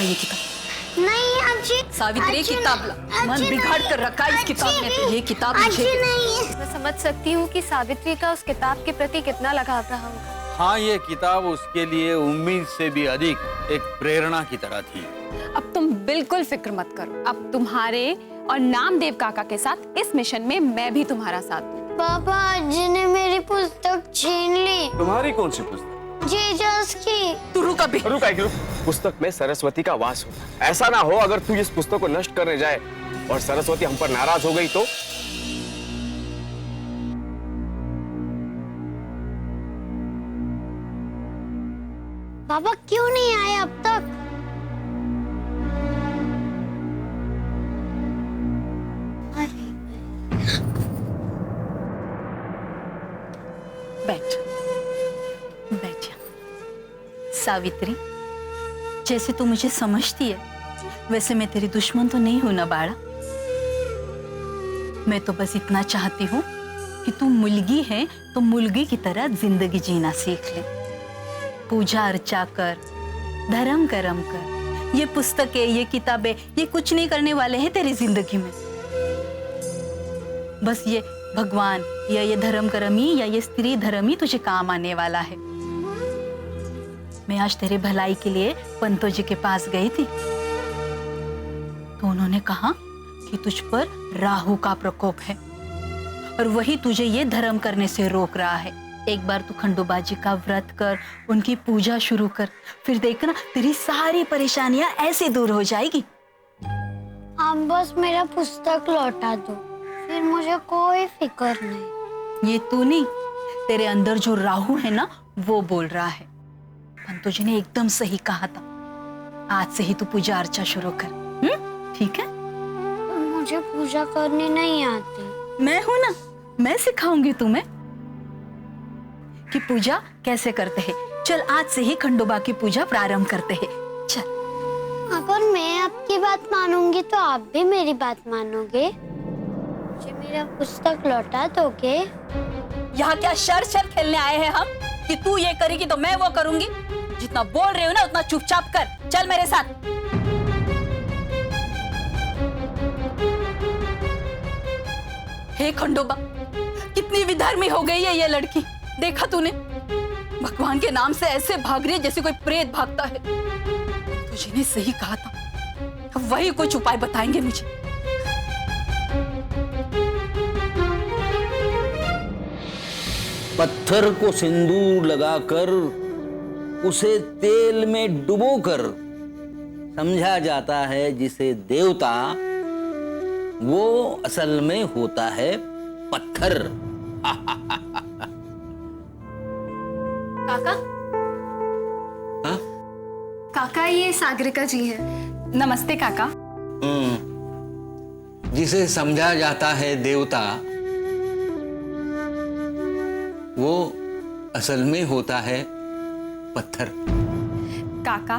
ये किताब। नहीं अजी, सावित्री किताब ला। मन बिगाड़ कर रखा इस किताब ने। तो ये किताब मुझे नहीं। मैं समझ सकती हूँ कि सावित्री का उस किताब के प्रति कितना लगाव रहा होगा। हाँ, ये किताब उसके लिए उम्मीद से भी अधिक एक प्रेरणा की तरह थी। अब तुम बिल्कुल फिक्र मत करो। अब तुम्हारे और नामदेव काका के साथ इस मिशन में मैं भी तुम्हारा साथ दूँ। पापा, अजी ने मेरी पुस्तक छीन ली। तुम्हारी कौन सी पुस्तक? जीजस की। तू रुक अभी। रुक। पुस्तक में सरस्वती का वास होता है। ऐसा ना हो अगर तू इस पुस्तक को नष्ट करने जाए और सरस्वती हम पर नाराज हो गई तो? पापा क्यों नहीं आए अब तक? बैठ बैठ जा। सावित्री, जैसे तू मुझे समझती है वैसे मैं तेरी दुश्मन तो नहीं हूं ना बाड़ा। मैं तो बस इतना चाहती हूँ कि तू मुलगी है तो मुलगी की तरह जिंदगी जीना सीख ले। पूजा अर्चा कर, धर्म कर्म कर। ये पुस्तकें, ये किताबें, ये कुछ नहीं करने वाले हैं तेरी जिंदगी में। बस ये भगवान या ये धर्म कर्म ही या ये स्त्री धर्म ही तुझे काम आने वाला है। मैं आज तेरे भलाई के लिए पंतो जी के पास गई थी तो उन्होंने कहा कि तुझ पर राहु का प्रकोप है और वही तुझे ये धर्म करने से रोक रहा है। एक बार तू खंडोबा जी का व्रत कर, उनकी पूजा शुरू कर, फिर देखना तेरी सारी परेशानियां ऐसे दूर हो जाएगी। आप बस मेरा पुस्तक लौटा दो, फिर मुझे कोई फिक्र नहीं। ये तू नहीं, तेरे अंदर जो राहु है ना वो बोल रहा है। पंतो जी ने एकदम सही कहा था। आज से ही तू पूजा अर्चा शुरू कर, ठीक है? मुझे पूजा करनी नहीं आती। मैं हूं ना, मैं सिखाऊंगी तुम्हें कि पूजा कैसे करते हैं। चल आज से ही खंडोबा की पूजा प्रारंभ करते हैं। चल। अगर मैं आपकी बात मानूंगी तो आप भी मेरी बात मानोगे? मुझे मेरा पुस्तक लौटा दोगे? यहाँ क्या शर खेलने आए हैं हम कि तू ये करेगी तो मैं वो करूंगी? जितना बोल रही हो ना उतना चुपचाप कर। चल मेरे साथ। हे खंडोबा, कितनी विधर्मी हो गई है ये लड़की। देखा तूने, भगवान के नाम से ऐसे भाग रही है जैसे कोई प्रेत भागता है। तुझे ने सही कहा था, वही कुछ उपाय बताएंगे मुझे। पत्थर को सिंदूर लगाकर उसे तेल में डुबोकर समझा जाता है जिसे देवता, वो असल में होता है पत्थर। काका? हाँ? काका, ये सागरिका जी हैं। नमस्ते काका। जिसे समझा जाता है देवता, वो असल में होता है पत्थर। काका,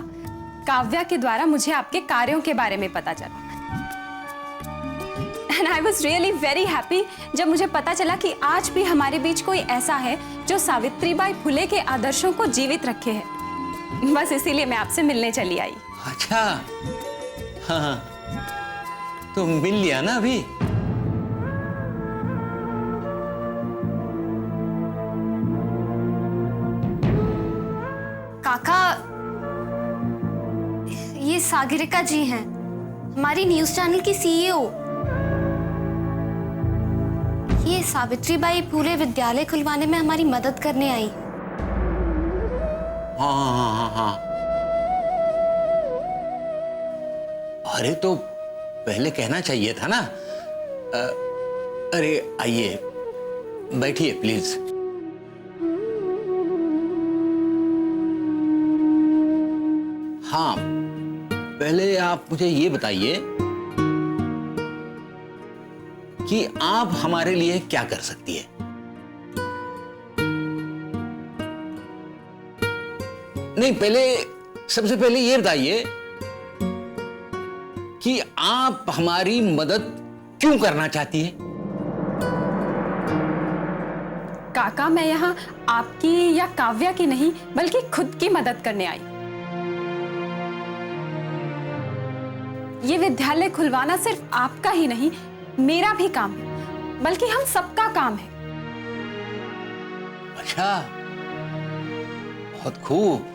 काव्या के द्वारा मुझे आपके कार्यों के बारे में पता चला। And I was really very happy जब मुझे पता चला कि आज भी हमारे बीच कोई ऐसा है जो सावित्रीबाई फुले के आदर्शों को जीवित रखे है। बस इसीलिए मैं आपसे मिलने चली आई। अच्छा, हाँ, तो मिल लिया ना अभी? काका, ये सागरिका जी हैं, हमारी न्यूज चैनल की सीईओ। ये सावित्रीबाई फुले विद्यालय खुलवाने में हमारी मदद करने आई। हाँ। अरे तो पहले कहना चाहिए था ना। अरे आइए, बैठिए प्लीज। हाँ, पहले आप मुझे ये बताइए कि आप हमारे लिए क्या कर सकती है? नहीं, सबसे पहले ये बताइए कि आप हमारी मदद क्यों करना चाहती है? काका, मैं यहाँ आपकी या काव्या की नहीं बल्कि खुद की मदद करने आई। ये विद्यालय खुलवाना सिर्फ आपका ही नहीं, मेरा भी काम है, बल्कि हम सबका काम है। अच्छा, बहुत खूब।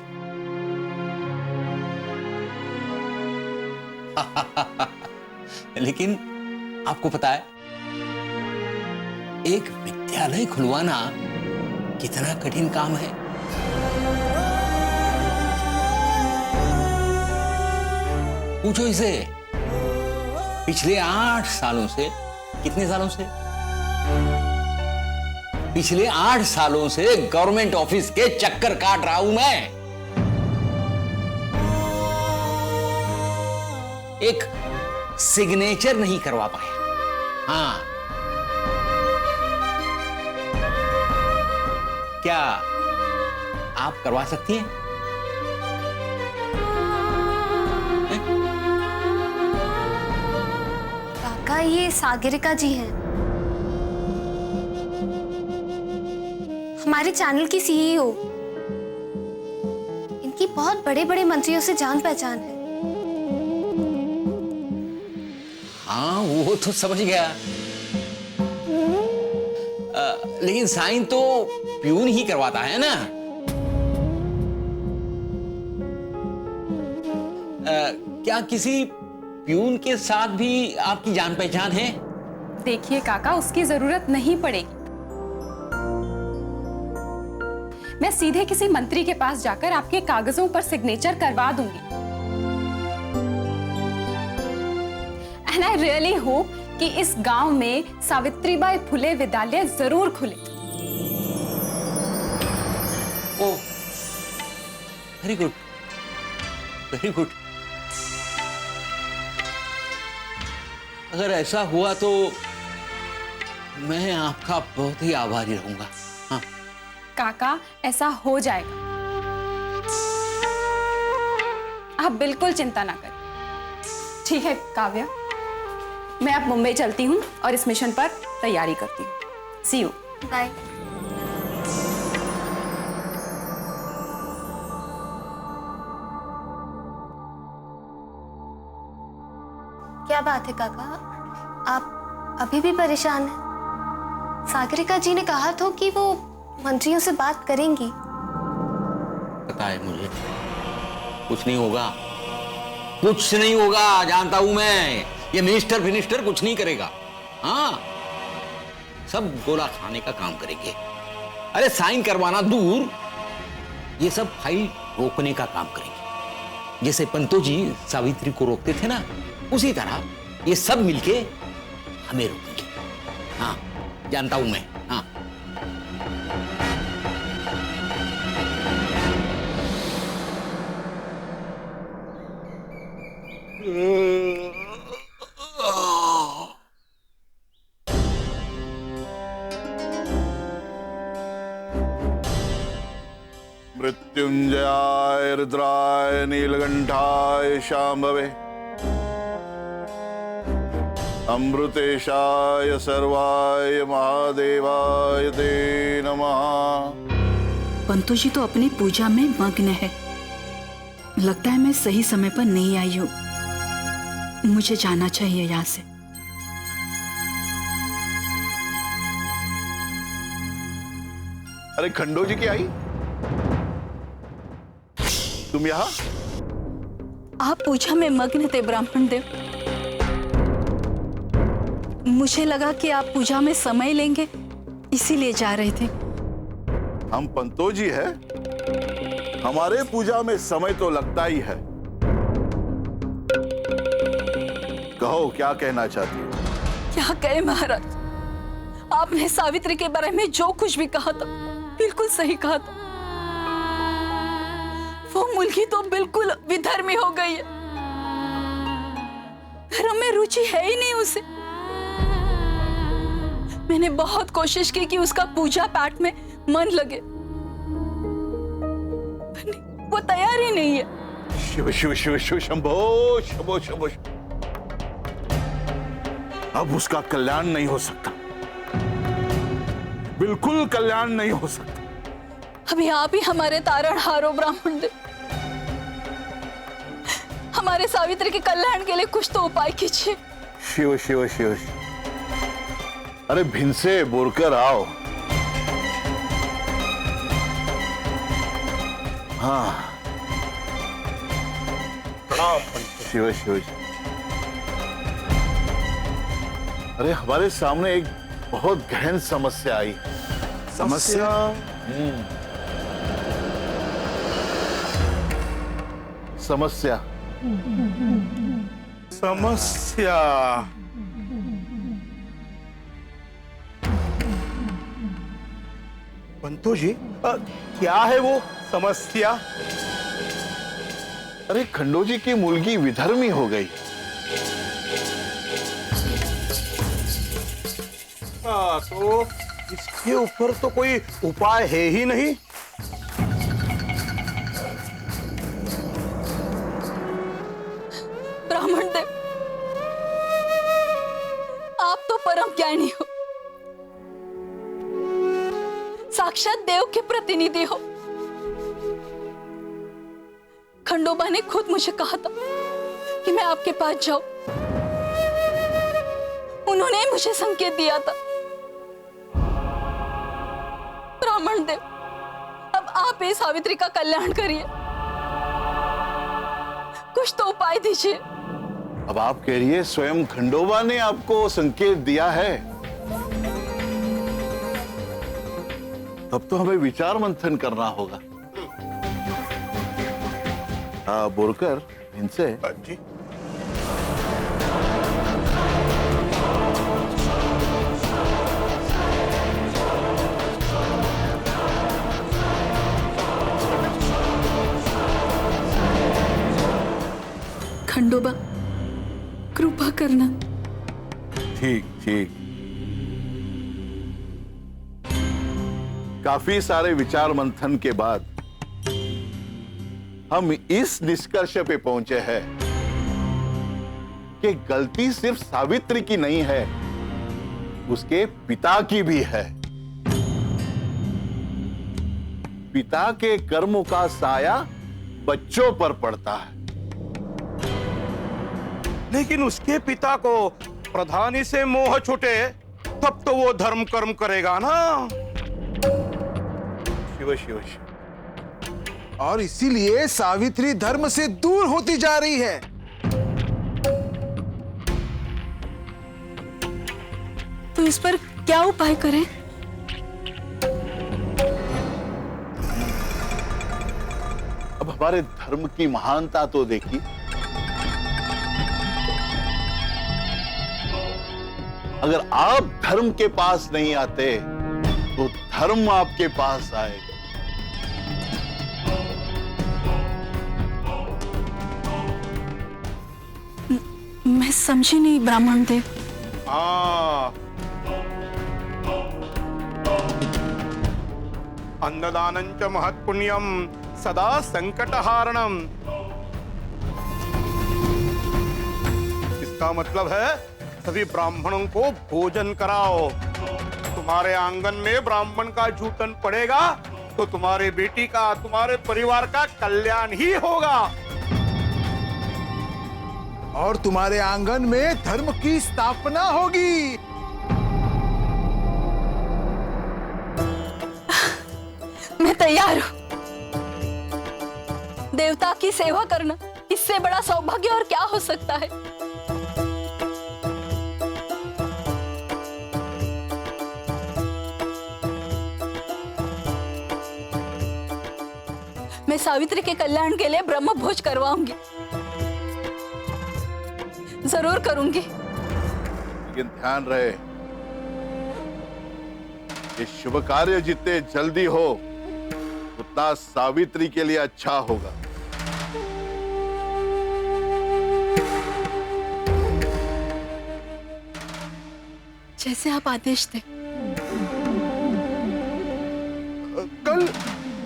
लेकिन आपको पता है, एक विद्यालय खुलवाना कितना कठिन काम है। पूछो इसे, पिछले 8 सालों से, कितने सालों से? पिछले 8 सालों से गवर्नमेंट ऑफिस के चक्कर काट रहा हूं मैं। एक सिग्नेचर नहीं करवा पाया। हाँ, क्या आप करवा सकती हैं? काका, ये सागरिका जी हैं, हमारे चैनल की सीईओ। इनकी बहुत बड़े बड़े मंत्रियों से जान पहचान है। हाँ, वो तो समझ गया। लेकिन साइन तो प्यून ही करवाता है ना। क्या किसी प्यून के साथ भी आपकी जान पहचान है? देखिए काका, उसकी जरूरत नहीं पड़ेगी। मैं सीधे किसी मंत्री के पास जाकर आपके कागजों पर सिग्नेचर करवा दूंगी। एंड आई रियली होप कि इस गांव में सावित्रीबाई फुले विद्यालय जरूर खुले। ओ, वेरी गुड, वेरी गुड। अगर ऐसा हुआ तो मैं आपका बहुत ही आभारी रहूंगा। हाँ काका, ऐसा हो जाएगा, आप बिल्कुल चिंता ना करें। ठीक है काव्या, मैं अब मुंबई चलती हूँ और इस मिशन पर तैयारी करती हूँ। सी यू। बाय। क्या बात है काका, आप अभी भी परेशान हैं? सागरिका जी ने कहा था कि वो मंत्रियों से बात करेंगी। पता है मुझे, कुछ नहीं होगा, कुछ नहीं होगा, जानता हूं मैं। ये मिनिस्टर फिनिस्टर कुछ नहीं करेगा। हाँ, सब गोला खाने का काम करेंगे। अरे साइन करवाना दूर, ये सब फाइल रोकने का काम करेंगे। जैसे पंतो जी सावित्री को रोकते थे ना, उसी तरह ये सब मिलके हमें रोकेंगे। हाँ, जानता हूं मैं। हाँ, मृत्युंजयाय रुद्राय नीलकंठाय शांभवे अमृतेशाय सर्वाय महादेवाय ते नमः। पंतु जी तो अपनी पूजा में मग्न है। लगता है मैं सही समय पर नहीं आई हूँ। मुझे जाना चाहिए यहाँ से। अरे खंडो जी की आई, तुम यहाँ? आप पूजा में मग्न थे ब्राह्मण देव। मुझे लगा कि आप पूजा में समय लेंगे, इसीलिए जा रहे थे। हम पंतो जी है, हमारे पूजा में समय तो लगता ही है। कहो क्या कहना चाहती हो? क्या कहे महाराज, आपने सावित्री के बारे में जो कुछ भी कहा था बिल्कुल सही कहा था। वो मुलकी तो बिल्कुल विधर्मी हो गई है। धर्म में रुचि है ही नहीं उसे। मैंने बहुत कोशिश की कि उसका पूजा पाठ में मन लगे, वो तैयार ही नहीं है। शिव शिव शिव शिव शंभो शंभो शंभो। अब उसका कल्याण नहीं हो सकता, बिल्कुल कल्याण नहीं हो सकता। अभी आप ही हमारे तारणहार हो ब्राह्मण देव। हमारे सावित्री के कल्याण के लिए कुछ तो उपाय कीजिए। शिव शिव शिव शिव। अरे भिनसे बोलकर आओ। हाँ शिव शिव। अरे हमारे सामने एक बहुत गहन समस्या आई। समस्या? समस्या समस्या। पंतो जी, क्या है वो समस्या? अरे खंडोजी की मुलगी विधर्मी हो गई। तो इसके ऊपर तो कोई उपाय है ही नहीं। ब्राह्मण देव, आप तो परम ज्ञानी हो, साक्षात देव के प्रतिनिधि हो। खंडोबा ने खुद मुझे कहा था कि मैं आपके पास जाऊं। उन्होंने मुझे संकेत दिया था। ब्राह्मण देव, अब आप ही सावित्री का कल्याण करिए, कुछ तो उपाय दीजिए। अब आप कह रही है स्वयं खंडोबा ने आपको संकेत दिया है, तब तो हमें विचार मंथन करना होगा। बोलकर इनसे जी। खंडोबा, कृपा करना। ठीक ठीक। काफी सारे विचार मंथन के बाद हम इस निष्कर्ष पे पहुंचे हैं कि गलती सिर्फ सावित्री की नहीं है, उसके पिता की भी है। पिता के कर्मों का साया बच्चों पर पड़ता है। लेकिन उसके पिता को प्रधानी से मोह छूटे तब तो वो धर्म कर्म करेगा ना। शिव शिव शिव। और इसीलिए सावित्री धर्म से दूर होती जा रही है। तो इस पर क्या उपाय करें? अब हमारे धर्म की महानता तो देखिए। अगर आप धर्म के पास नहीं आते तो धर्म आपके पास आएगा। मैं समझी नहीं ब्राह्मण देव। हाँ, अन्नदानंच महत्पुण्यम सदा संकटहारणम। इसका मतलब है सभी ब्राह्मणों को भोजन कराओ। तुम्हारे आंगन में ब्राह्मण का जूटन पड़ेगा तो तुम्हारी बेटी का, तुम्हारे परिवार का कल्याण ही होगा। और तुम्हारे आंगन में धर्म की स्थापना होगी। मैं तैयार हूं। देवता की सेवा करना, इससे बड़ा सौभाग्य और क्या हो सकता है। मैं सावित्री के कल्याण के लिए ब्रह्म भोज करवाऊंगी, जरूर करूंगी। लेकिन ध्यान रहे, ये शुभ कार्य जितने जल्दी हो उतना सावित्री के लिए अच्छा होगा। जैसे आप आदेश दें।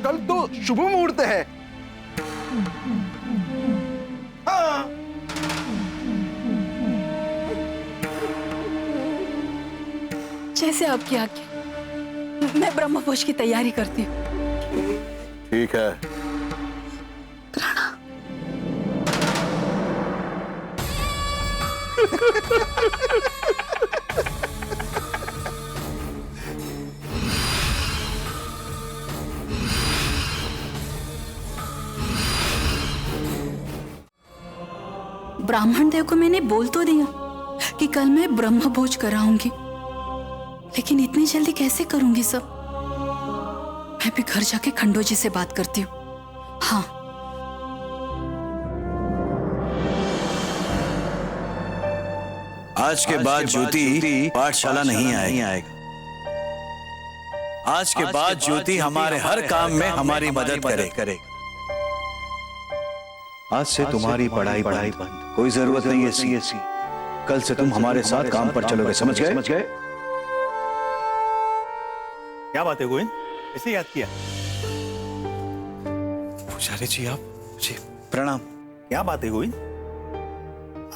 कल तो शुभ मुहूर्त है। हाँ। जैसे आपकी आज्ञा। मैं ब्रह्मभोज की तैयारी करती हूँ। ठीक है। ब्राह्मण देव को मैंने बोल तो दिया कि कल मैं ब्रह्म भोज कराऊंगी, लेकिन इतनी जल्दी कैसे करूंगी सब? मैं भी घर जाके खंडो जी से बात करती हूँ। हाँ, आज के बाद ज्योति पाठशाला नहीं आएगा। आज के बाद ज्योति हमारे हर काम में हमारी मदद करे। आज से तुम्हारी पढ़ाई बंद, कोई जरूरत नहीं है ऐसी। कल से तुम हमारे साथ काम पर चलोगे, समझ गए? क्या बात है गोविंद, कैसे याद किया? पुजारी जी आप जी प्रणाम। क्या बात है गोविंद,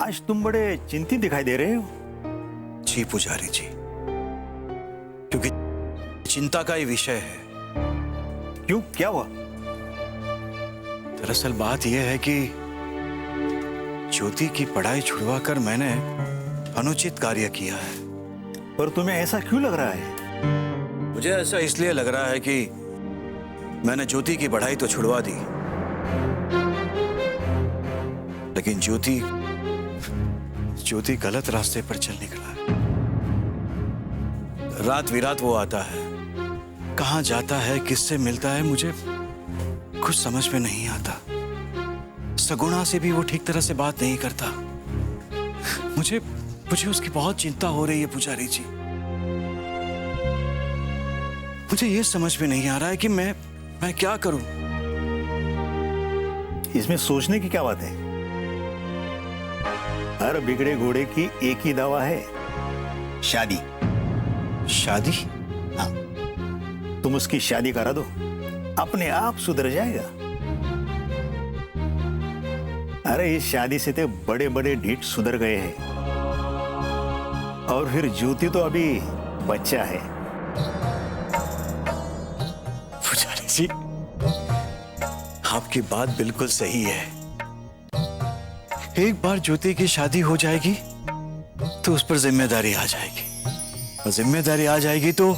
आज तुम बड़े चिंतित दिखाई दे रहे हो। जी पुजारी जी, क्योंकि चिंता का ही विषय है। क्यों, क्या हुआ? दरअसल बात यह है कि ज्योति की पढ़ाई छुड़वाकर मैंने अनुचित कार्य किया है। पर तुम्हें ऐसा क्यों लग रहा है? मुझे ऐसा इसलिए लग रहा है कि मैंने ज्योति की पढ़ाई तो छुड़वा दी, लेकिन ज्योति गलत रास्ते पर चल निकला है। रात विरात वो आता है, कहाँ जाता है, किससे मिलता है, मुझे कुछ समझ में नहीं आता। सगुणा से भी वो ठीक तरह से बात नहीं करता। मुझे उसकी बहुत चिंता हो रही है पुजारी जी। मुझे ये समझ में नहीं आ रहा है कि मैं क्या करूं। इसमें सोचने की क्या बात है? हर बिगड़े घोड़े की एक ही दवा है, शादी। शादी? हाँ, तुम उसकी शादी करा दो, अपने आप सुधर जाएगा। अरे इस शादी से तो बड़े बड़े ढीठ सुधर गए हैं। और फिर ज्योति तो अभी बच्चा है। पुजारी जी आपकी बात बिल्कुल सही है। एक बार ज्योति की शादी हो जाएगी तो उस पर जिम्मेदारी आ जाएगी, और जिम्मेदारी आ जाएगी तो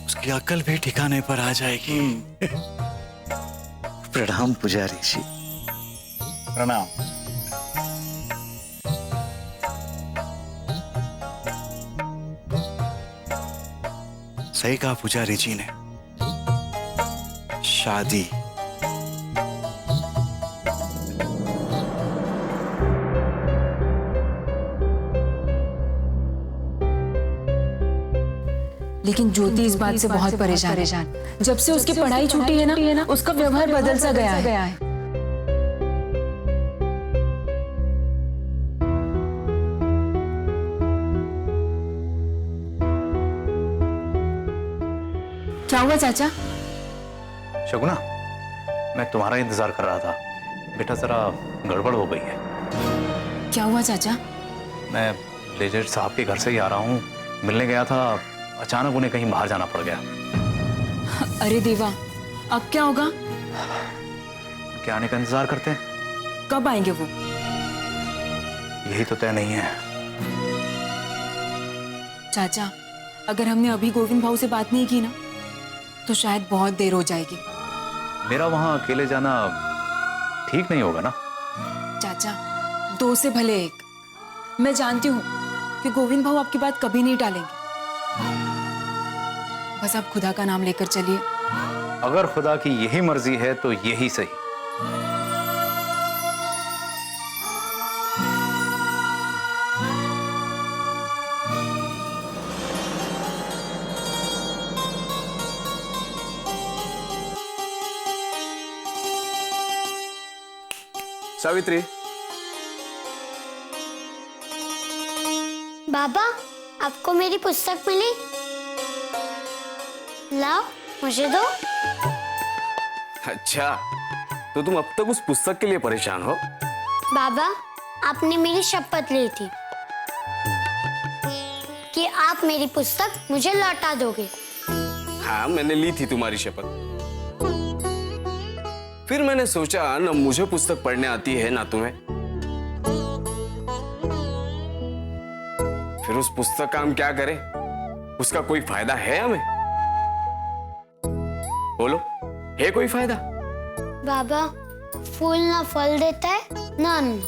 उसकी अक्ल भी ठिकाने पर आ जाएगी। प्रणाम पुजारी जी। प्रणाम। सही कहा पुजारी जी ने, शादी। लेकिन ज्योति इस बात से बहुत परेशान है। जब से उसकी पढ़ाई छूटी है ना, उसका व्यवहार बदल सा गया है। क्या हुआ चाचा? शगुना, मैं तुम्हारा इंतजार कर रहा था। बेटा जरा गड़बड़ हो गई है। क्या हुआ चाचा? मैं लेजर साहब के घर से ही आ रहा हूँ, मिलने गया था, अचानक उन्हें कहीं बाहर जाना पड़ गया। अरे देवा, अब क्या होगा? क्या आने का इंतजार करते हैं? कब आएंगे वो? यही तो तय नहीं है। चाचा, अगर हमने अभी गोविंद भाऊ से बात नहीं की ना, तो शायद बहुत देर हो जाएगी। मेरा वहां अकेले जाना ठीक नहीं होगा ना? चाचा, दो से भले एक। मैं जानती हूँ कि गोविंद भाऊ आपकी बात कभी नहीं टालेंगे। बस आप खुदा का नाम लेकर चलिए। अगर खुदा की यही मर्जी है तो यही सही। सावित्री। बाबा, आपको मेरी पुस्तक मिली? लाओ, मुझे दो। अच्छा, तो तुम अब तक उस पुस्तक के लिए परेशान हो? बाबा, आपने मेरी शपथ ली थी कि आप मेरी पुस्तक मुझे लौटा दोगे। हाँ, मैंने ली थी तुम्हारी शपथ। फिर मैंने सोचा न मुझे पुस्तक पढ़ने आती है ना तुम्हें, उस पुस्तक का हम क्या करें? उसका कोई फायदा है हमें? बोलो, है कोई फायदा? बाबा, फूल ना फल देता है ना अन्न,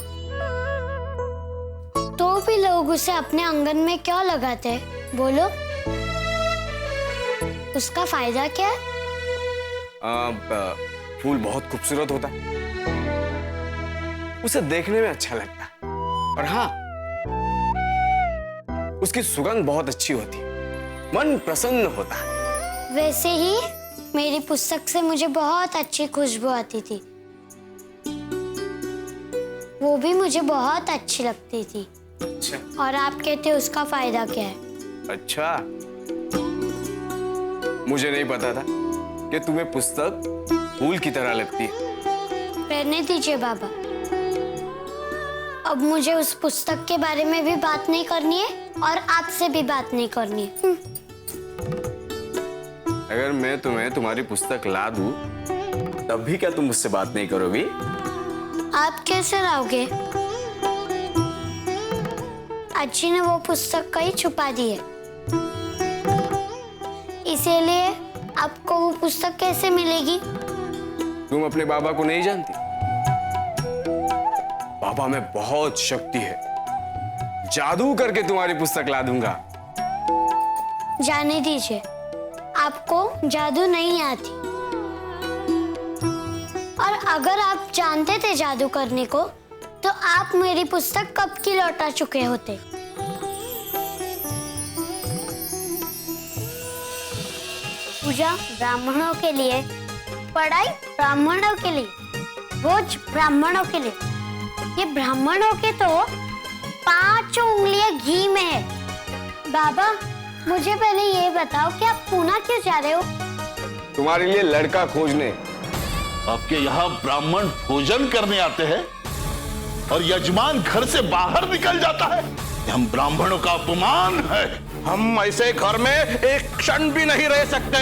तो भी लोग उसे अपने आंगन में क्यों लगाते हैं? बोलो, उसका फायदा क्या है? फूल बहुत खूबसूरत होता है, उसे देखने में अच्छा लगता है, और हाँ, उसकी सुगंध बहुत अच्छी होती है, मन प्रसन्न होता है। वैसे ही मेरी पुस्तक से मुझे बहुत अच्छी खुशबू आती थी, वो भी मुझे बहुत अच्छी लगती थी। अच्छा। और आप कहते उसका फायदा क्या है? अच्छा, मुझे नहीं पता था कि तुम्हें पुस्तक फूल की तरह लगती है। रहने दीजिए बाबा, अब मुझे उस पुस्तक के बारे में भी बात नहीं करनी है और आपसे भी बात नहीं करनी है। अगर मैं तुम्हें तुम्हारी पुस्तक ला दूं, तब भी क्या तुम मुझसे बात नहीं करोगी? आप कैसे लाओगे? अच्छी ने वो पुस्तक कहीं छुपा दी है, इसीलिए आपको वो पुस्तक कैसे मिलेगी? तुम अपने बाबा को नहीं जानती? बाबा में बहुत शक्ति है, जादू करके तुम्हारी पुस्तक ला दूंगा। जाने दीजिए, आपको जादू नहीं आती, और अगर आप जानते थे जादू करने को, तो आप मेरी पुस्तक कब की लौटा चुके होते। पूजा ब्राह्मणों के लिए, पढ़ाई ब्राह्मणों के लिए, भोज ब्राह्मणों के लिए। ये ब्राह्मणों के तो 5 उंगलियां घी में है। बाबा, मुझे पहले ये बताओ कि आप पूना क्यों जा रहे हो? तुम्हारे लिए लड़का खोजने। आपके यहाँ ब्राह्मण भोजन करने आते हैं और यजमान घर से बाहर निकल जाता है। हम ब्राह्मणों का अपमान है। हम ऐसे घर में एक क्षण भी नहीं रह सकते।